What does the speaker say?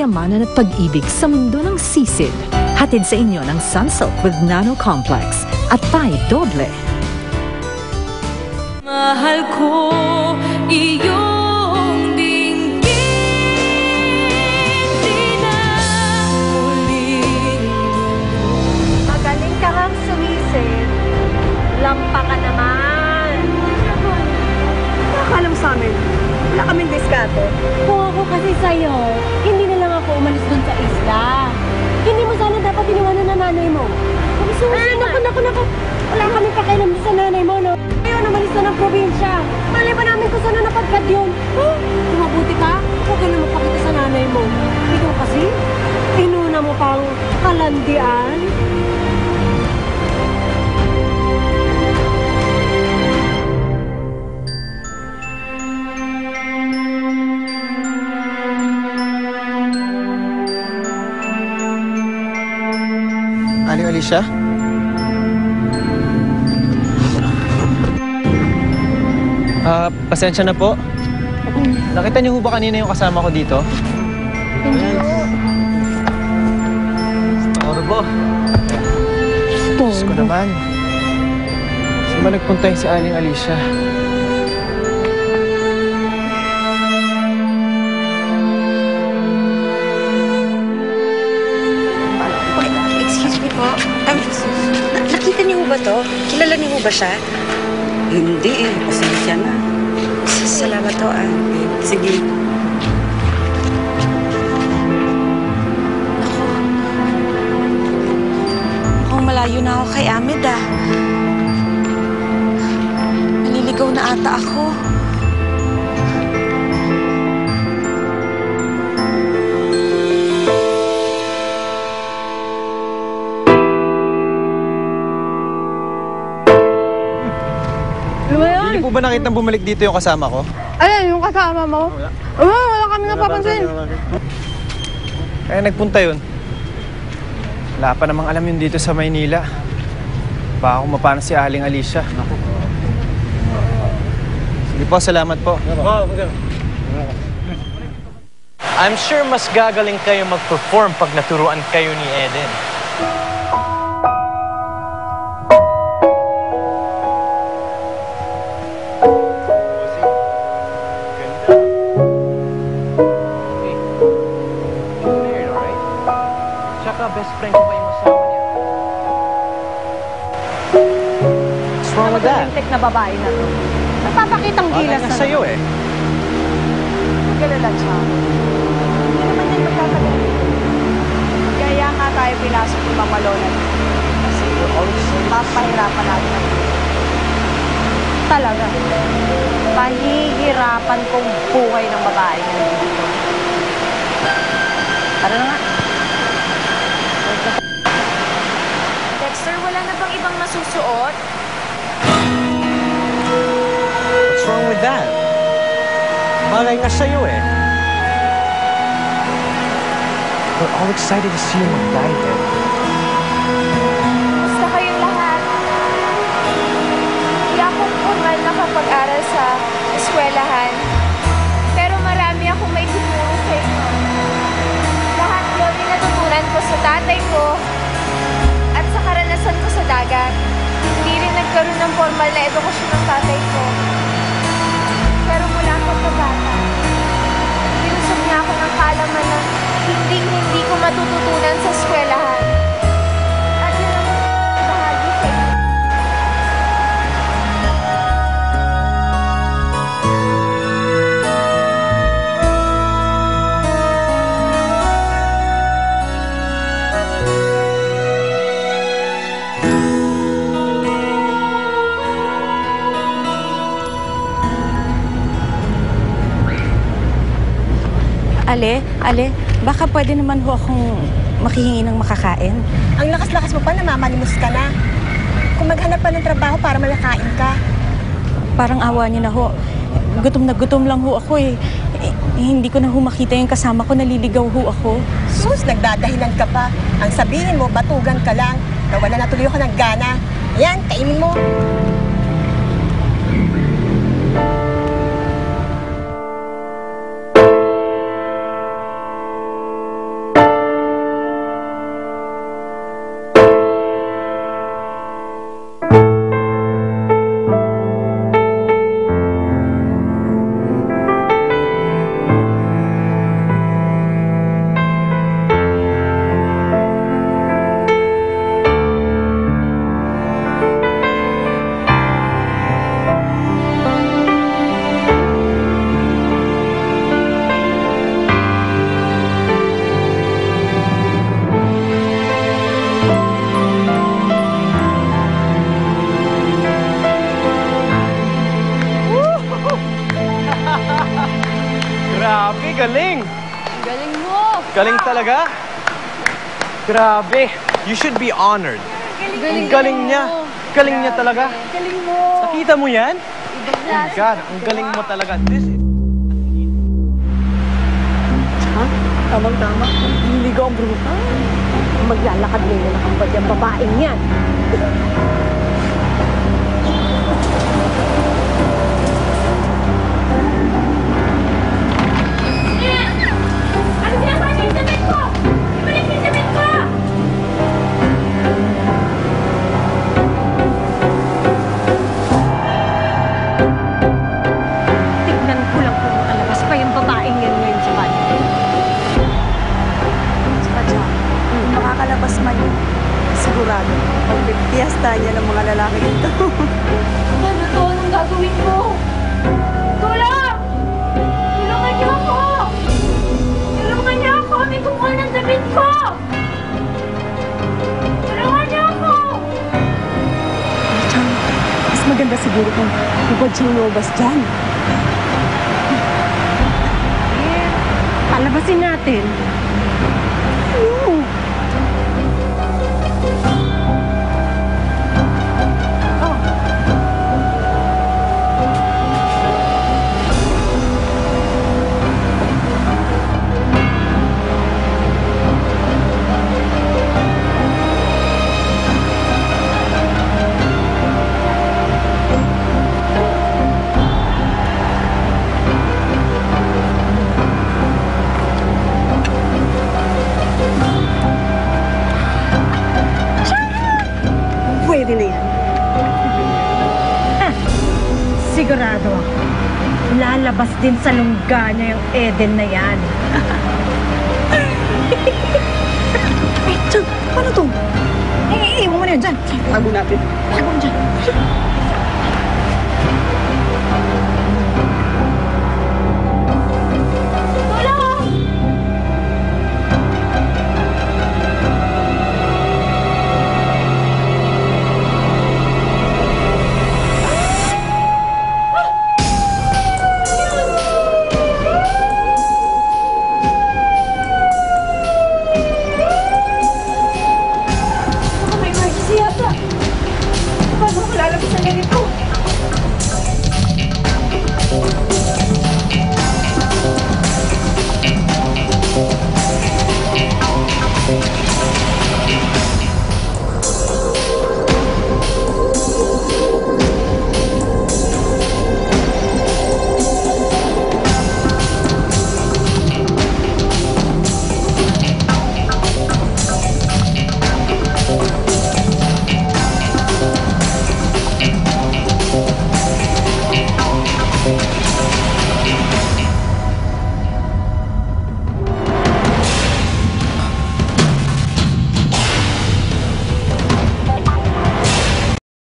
kayamanan at pag-ibig sa mundo ng sisid. Hatid sa inyo ng Sunsilk with Nano Complex at Thai Doble. Mahal ko iyong dinggin, di na muling. Magaling ka ngang sumisid. Lampa ka naman. Nakakalam sa amin. Wala kaming diskarte. Kung ako kasi sa'yo, hindi na lang ako umalis dun sa isla. Hindi mo sana dapat iniwanan na nanay mo. Naku. Wala kami pakialam sa nanay mo, no? Ngayon, umalis na ng probinsya. Malay ba namin kung saan na napagkad yun? Oh, mabuti ka? Huwag ka na magpakita sa nanay mo. Ikaw kasi, inuna mo pang kalandian. Aling Alicia? Pasensya na po. Nakita niyo ba kanina yung kasama ko dito? Storbo. Diyos ko naman. Saan ba nagpunta yung si Aling Alicia? Excuse me po. Nakita niyo ba to? Kilala niyo ba siya? Hindi eh. Pasensya na. Salamat to, Sige. Mukhang malayo na ako kay Ahmed, Naliligaw na ata ako. Hindi po ba nakitang bumalik dito yung kasama ko? Ayan, yung kasama mo? Wala kami napapansin. Kaya nagpunta yun. Wala pa namang alam yun dito sa Maynila. Baka kung mapano si Aling Alicia. Sige po, salamat po. I'm sure mas gagaling kayo mag-perform pag naturuan kayo ni Eden. Best friend ko pa yung asawa niya. What's wrong with that? Malintik na babae na to. Nagpapakitang gilas Wala na sa'yo eh. Magkalala siya. Hindi naman yan magkakagaling. Kaya nga tayo pinasok ng mga malolan. Kasi mapahirapan natin. Talaga. Pahihirapan kong buhay ng babae na dito. Tara na nga. Dexter, wala na bang ibang masusuot? What's wrong with that? Malay nga sa'yo eh. We're all excited to see you mag-dive eh. Basta kayong lahat. Hindi ako formal nakapag-aral sa eskwelahan. Pero marami akong may tuturo sa inyo. Lahat yun yung natutunan ko sa tatay ko at sa karanasan ko sa dagat. Hindi rin nagkaroon ng formal na edukasyon ng tatay ko. Pero mula pagkabata, binusog niya ako ng kaalaman na hindi ko matututunan sa eskwelahan. At yun ang bahagi sa inyo. Ale, baka pwede naman ho akong makihingi ng makakain. Ang lakas-lakas mo pa, namamalimos ka na. Kung maghanap pa ng trabaho para malakain ka. Parang awa niyo na ho. Gutom lang ho ako eh. Hindi ko na ho makita yung kasama ko, naliligaw ho ako. Sus, nagdadahilan ka pa. Ang sabihin mo, batugan ka lang. Nawala na tuloy ako ng gana. Ayan, kainin mo. Galing mo! Galing talaga? Grabe. You should be honored. Ang galing niya. Galing niya talaga. Galing mo. Nakita mo yan? Oh my God, ang galing mo talaga. This is... Tamang-tama. Niligaw ang bruta. Maglalakad ngayon na nakambad yung babaeng yan. Ano ginagawa niyo yung damit ko? Ibalik yung damit ko! Tignan ko lang kung makalabas pa yung babaeng yan ngayon sa kanya. Kung makakalabas man yun, sigurado. Pagpipiyasta niya ng mga lalaki dito. Ano to? Anong gagawin ko? Tulong! Tulungan niyo ako! Tulungan niyo ako! May kumuha ng damit ko! Tulungan niyo ako! Chang, mas maganda siguro kung bukod siyang lumabas dyan. Palabasin natin. Pwede na yan. Sigurado ako. Lalabas din sa lungga niya yung Eden na yan. Ay, Chang, paano to? Iiwan mo na yun dyan. Tago natin. Tago mo dyan.